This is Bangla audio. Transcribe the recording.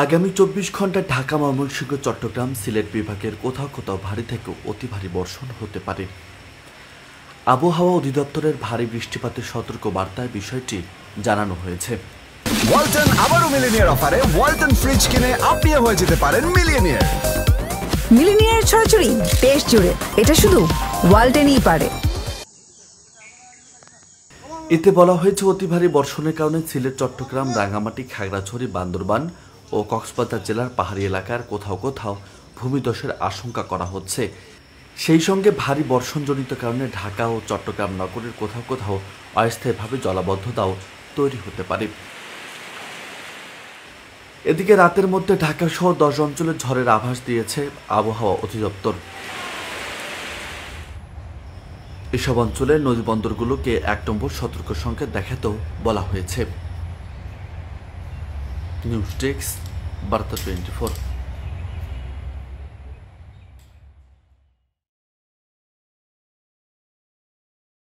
আগামী 24 ঘন্টায় ঢাকা, ময়মনসিংহ, চট্টগ্রাম, সিলেট বিভাগের কোথাও কোথাও ভারী থেকে অতি ভারী বর্ষণ হতে পারে। আবহাওয়া অধিদপ্তরের ভারী বৃষ্টিপাতের সতর্ক বার্তায় বিষয়টি জানানো হয়েছে। ওয়ালটন আবারও মিলিনিয়ার অফারে ওয়ালটন ফ্রিজ কিনে আপনিও হয়ে যেতে পারেন মিলিয়নিয়ার। মিলিনিয়ার ছড়াছড়ি দেশ জুড়ে, এটা শুধু ওয়ালটনই পারে। এতে বলা হয়েছে, অতি ভারী বর্ষণের কারণে সিলেট, চট্টগ্রাম, রাঙ্গামাটি, খাগড়াছড়ি, বান্দরবান ও কক্সবাজার জেলার পাহাড়ি এলাকার কোথাও কোথাও ভূমিধসের আশঙ্কা করা হচ্ছে। সেই সঙ্গে ভারী বর্ষণজনিত কারণে ঢাকা ও চট্টগ্রাম নগরের কোথাও কোথাও অস্থায়ীভাবে জলাবদ্ধতাও তৈরি হতে পারে। এদিকে রাতের মধ্যে ঢাকা সহ 10 অঞ্চলে ঝড়ের আভাস দিয়েছে আবহাওয়া অধিদপ্তর। এসব অঞ্চলের নদীবন্দরগুলোকে 1 নম্বর সতর্ক সংকেত দেখাতেও বলা হয়েছে। নিউজ ডেস্ক, বার্তা 24।